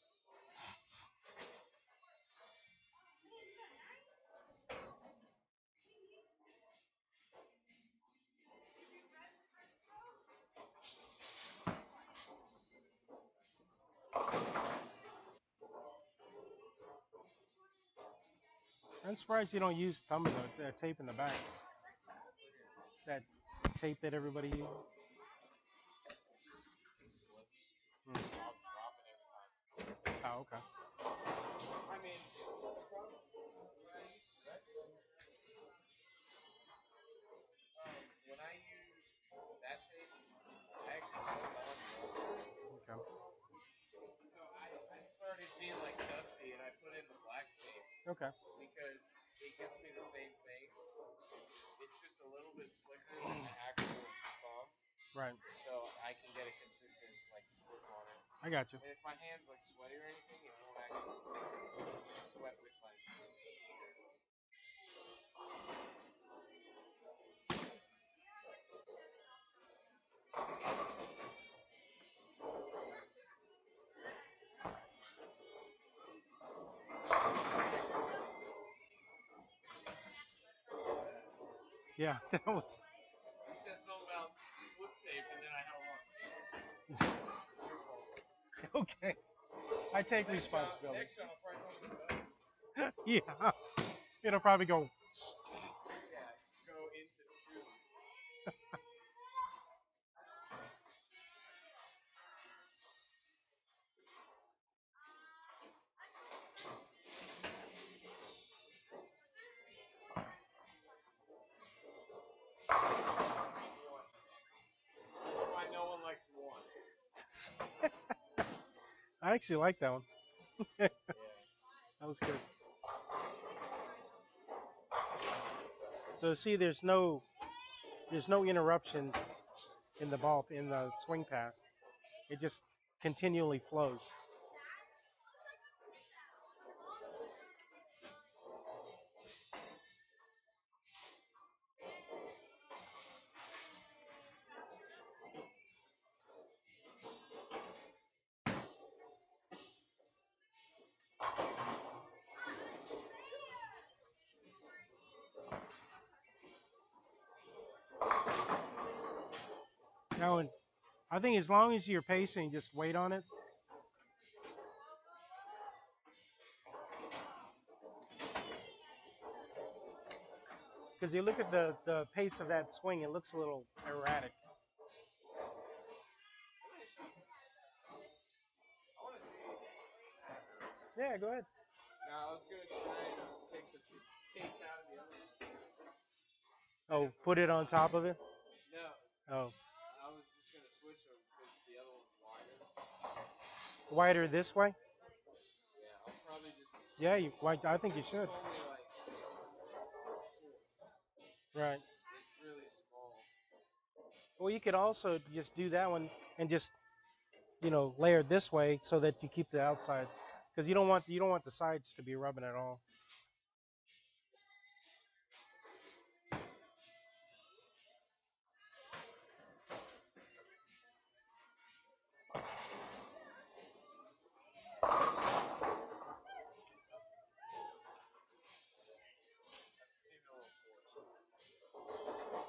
I'm surprised you don't use thumb tape in the back. That tape that everybody uses. It's slip. Hmm. I'll drop it every time. Oh, okay. I mean, the problem when I use red tape, when I use that tape, I actually hold on more. Okay. So I started being like dusty, and I put in the black tape Okay. because it gets me the same thing. It's just a little bit slicker than the actual thumb, Right. so I can get a consistent like slip on it. I got you. And if my hand's like sweaty or anything, it won't actually sweat with my finger. What's that? Yeah. That was. You said something about slip tape, and then I held on. Your fault. Okay. I take Next shot, responsibility. next shot, I'll probably come with a gun. Yeah. It'll probably go. Yeah, go into two. One. That's why no one likes one. I actually like that one. That Yeah. was good. So see, there's no interruption in the ball in the swing path. It just continually flows. Now, and I think as long as you're pacing, just wait on it. Because you look at the pace of that swing, it looks a little erratic. How many shots? I want to see. Yeah, go ahead. No, I was gonna try and take the tape out of the other one. I Oh, didn't put put it it on. on top of it. No, Oh, I was just gonna switch them because the other one's wider. wider this way. Yeah, I'll probably just. Yeah, I Cause think you this is should. only like on four. Right. It's really small. Well, you could also just do that one and just layer it this way so that you keep the outsides because you don't want the sides to be rubbing at all. Seemed a little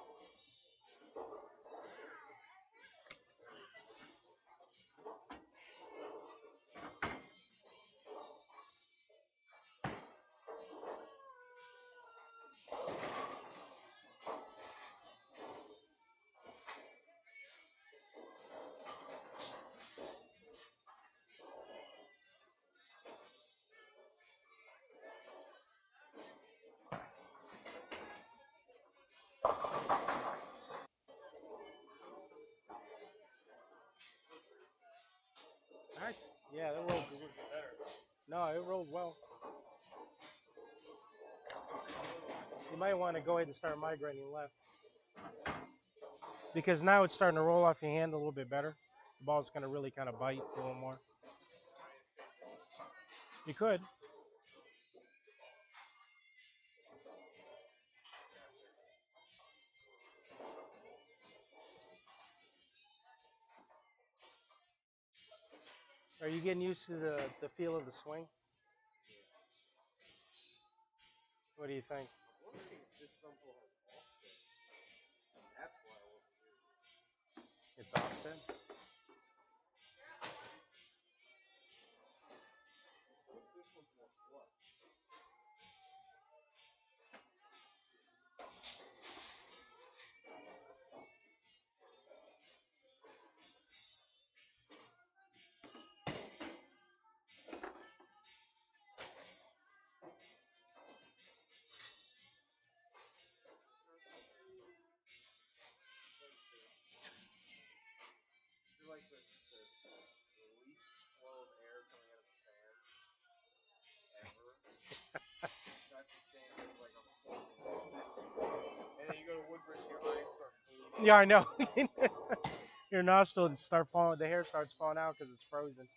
forced. All right. Yeah, that rolled. It's gonna get better. No, it rolled well. You might want to go ahead and start migrating left because now it's starting to roll off your hand a little bit better. The ball's going to really kind of bite a little more. I mean, it's paintball. You could. Yeah, sure. Are you getting used to the feel of the swing? What do you think? I'm wondering if this stumble has offset. That's why I wasn't using it. It's offset. I think this one's more flush. Is it like the least flow of air coming out of the fan ever? So I have to stand there like I'm floating off. And then you go to Woodbridge, your eyes start bleeding. Yeah, I know. Your nostrils start falling. The hair starts falling out because it's frozen.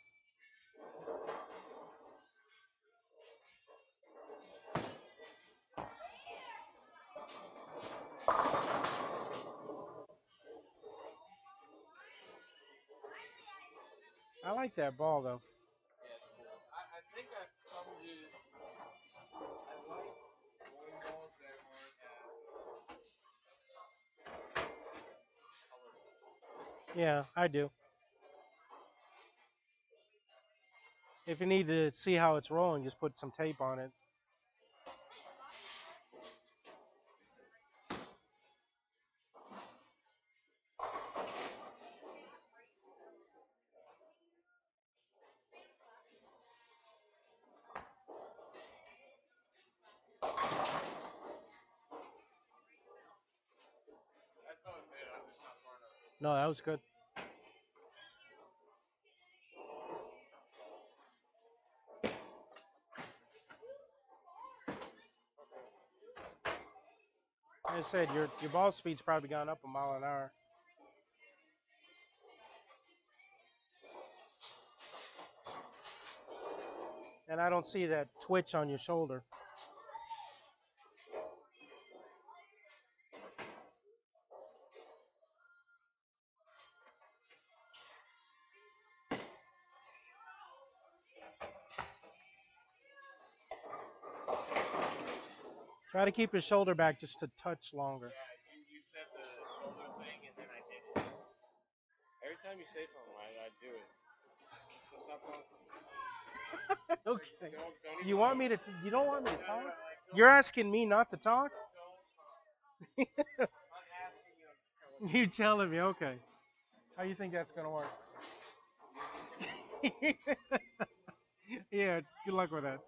I like that ball though. Yeah, it's cool. I think I probably I like bowling balls that aren't as colorful. Yeah, I do. If you need to see how it's rolling, just put some tape on it. That's not bad. I'm just not far enough. No, that was good. Like I said, your ball speed's probably gone up a mile an hour. And I don't see that twitch on your shoulder. Try to keep your shoulder back just a touch longer. Yeah, you said the shoulder thing and then I did it. Every time you say something, I do it. So stop talking. Okay. Don't You even want me talk. to? You don't want me to No, talk? like, You're asking me not to talk? don't talk. I'm not asking you, I'm just telling you. You telling me? Okay. How you think that's gonna work? You're just gonna be talking. Yeah. Good luck with that.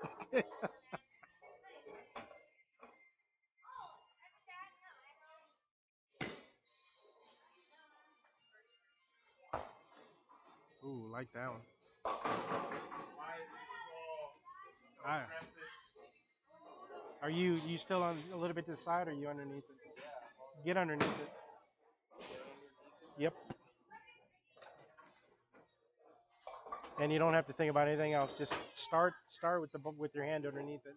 Ooh, like that one. Why is this ball so I, aggressive? are you still on a little bit to the side, or are you underneath it? Yeah. Get underneath it. Get underneath it. Yep. And you don't have to think about anything else. Just start with your hand underneath it.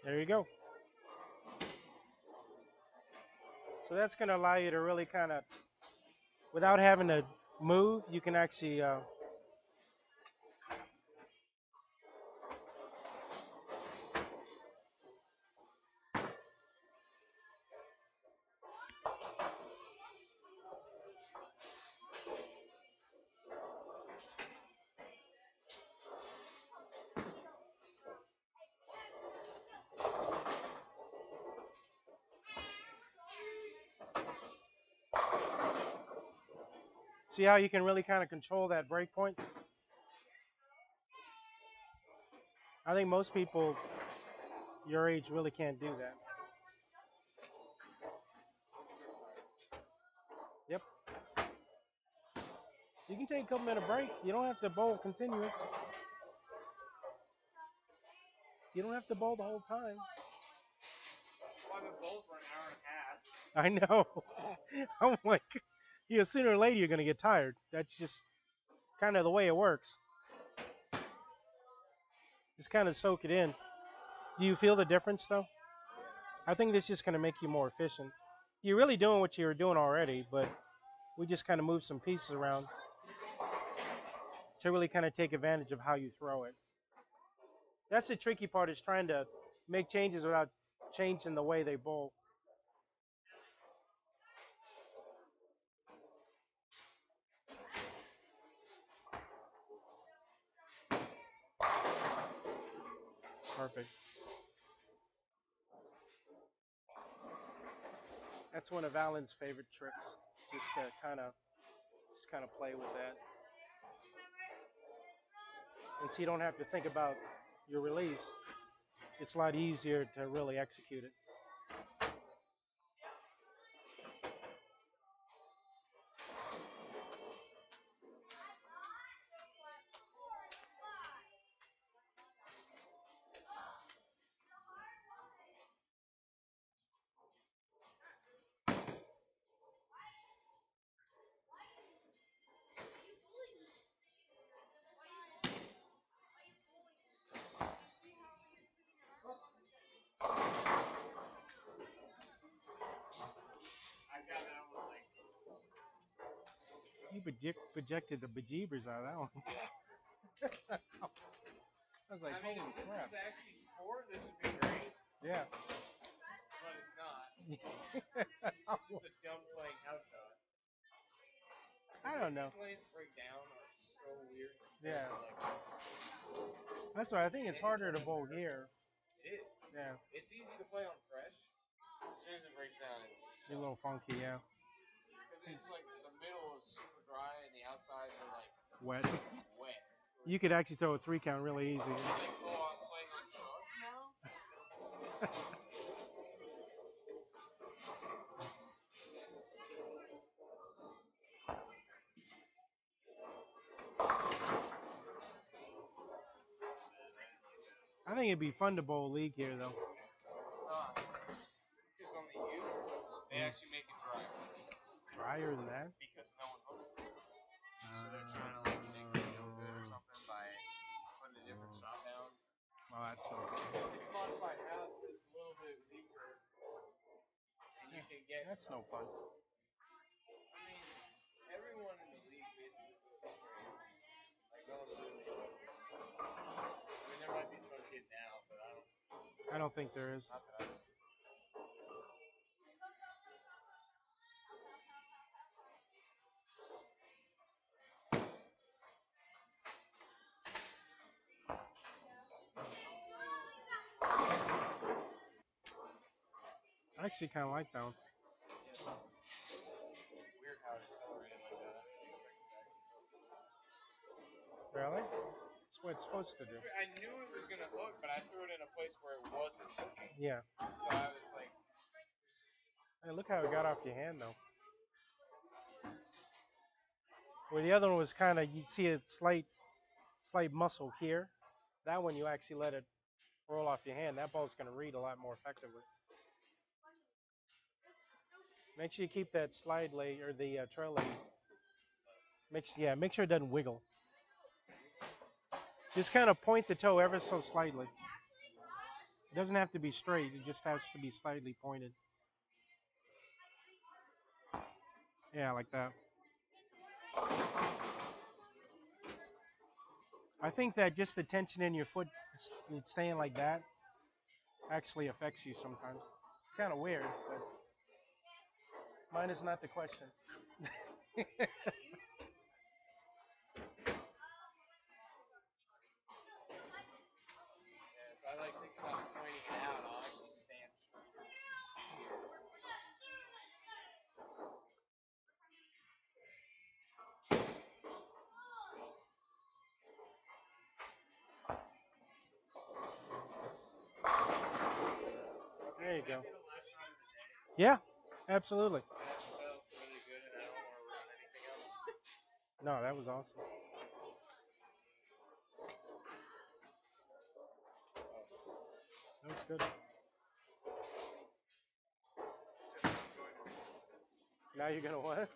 There you go. So that's going to allow you to really kind of, without having to move, you can actually see how you can really kind of control that break point. I think most people your age really can't do that. Yep. You can take a couple minute break. You don't have to bowl continuous. You don't have to bowl the whole time. Well, I've been bowling for an hour and a half. I know. I'm like, sooner or later you're gonna get tired. That's just kind of the way it works. Just kind of soak it in. Do you feel the difference though? I think this is just gonna make you more efficient. You're really doing what you were doing already, but we just kind of move some pieces around to really kind of take advantage of how you throw it. That's the tricky part, is trying to make changes without changing the way they bowl. Perfect. That's one of Alan's favorite tricks, just to kind of play with that. And so you don't have to think about your release. It's a lot easier to really execute it. I got that one like. You projected the bejeebers out of that one. I was like, I mean, holy if this crap. was actually sport, this would be great, Yeah. but it's not. It's just a dumb playing outshot. I don't know. These lanes break down are so weird. Yeah. Like, That's why I think it's harder to bowl here. it is. Yeah. It's easy to play on fresh. As soon as it breaks down, It's a little funky, yeah. because it's like the middle is super dry and the outsides are like Wet. wet. You could actually throw a 3 count really easy. It's like, oh, I'm playing on sharp now. I think it'd be fun to bowl league here, though. It's not. Because on the U, they actually make it dry Drier than that. because no one hooks them. So they're trying to like make them feel good or something by putting a different shot down. Oh, that's so cool. It's modified house, but it's a little bit weaker, and you can get. That's no fun. I mean, everyone in the league basically goes straight. Like no one really hooks it. I mean, there might be some kid now, but I don't. I don't think there is. Not that I. I actually kind of like that one. Yeah, weird how it accelerated like that. I didn't expect it to actually hook. Really? That's what it's supposed to do. I knew it was gonna hook, but I threw it in a place where it wasn't hooking. Yeah. So I was like, Hey, look how it got off your hand, though. Where the other one was kind of, you see a slight muscle here. That one, you actually let it roll off your hand. That ball's going to read a lot more effectively. Make sure you keep that slide leg or the trail leg. Make sure it doesn't wiggle. Just kind of point the toe ever so slightly. It doesn't have to be straight. It just has to be slightly pointed. Yeah, like that. I think that just the tension in your foot, staying like that, actually affects you sometimes. It's kind of weird, but mine is not the question. yeah, if I like think about pointing it out, I'll actually stand straighter. Okay, There you can I go. be the last shot of the day? Yeah, absolutely. That felt really good, and I don't want to ruin anything else. No, that was awesome. That's good. Now you're gonna what?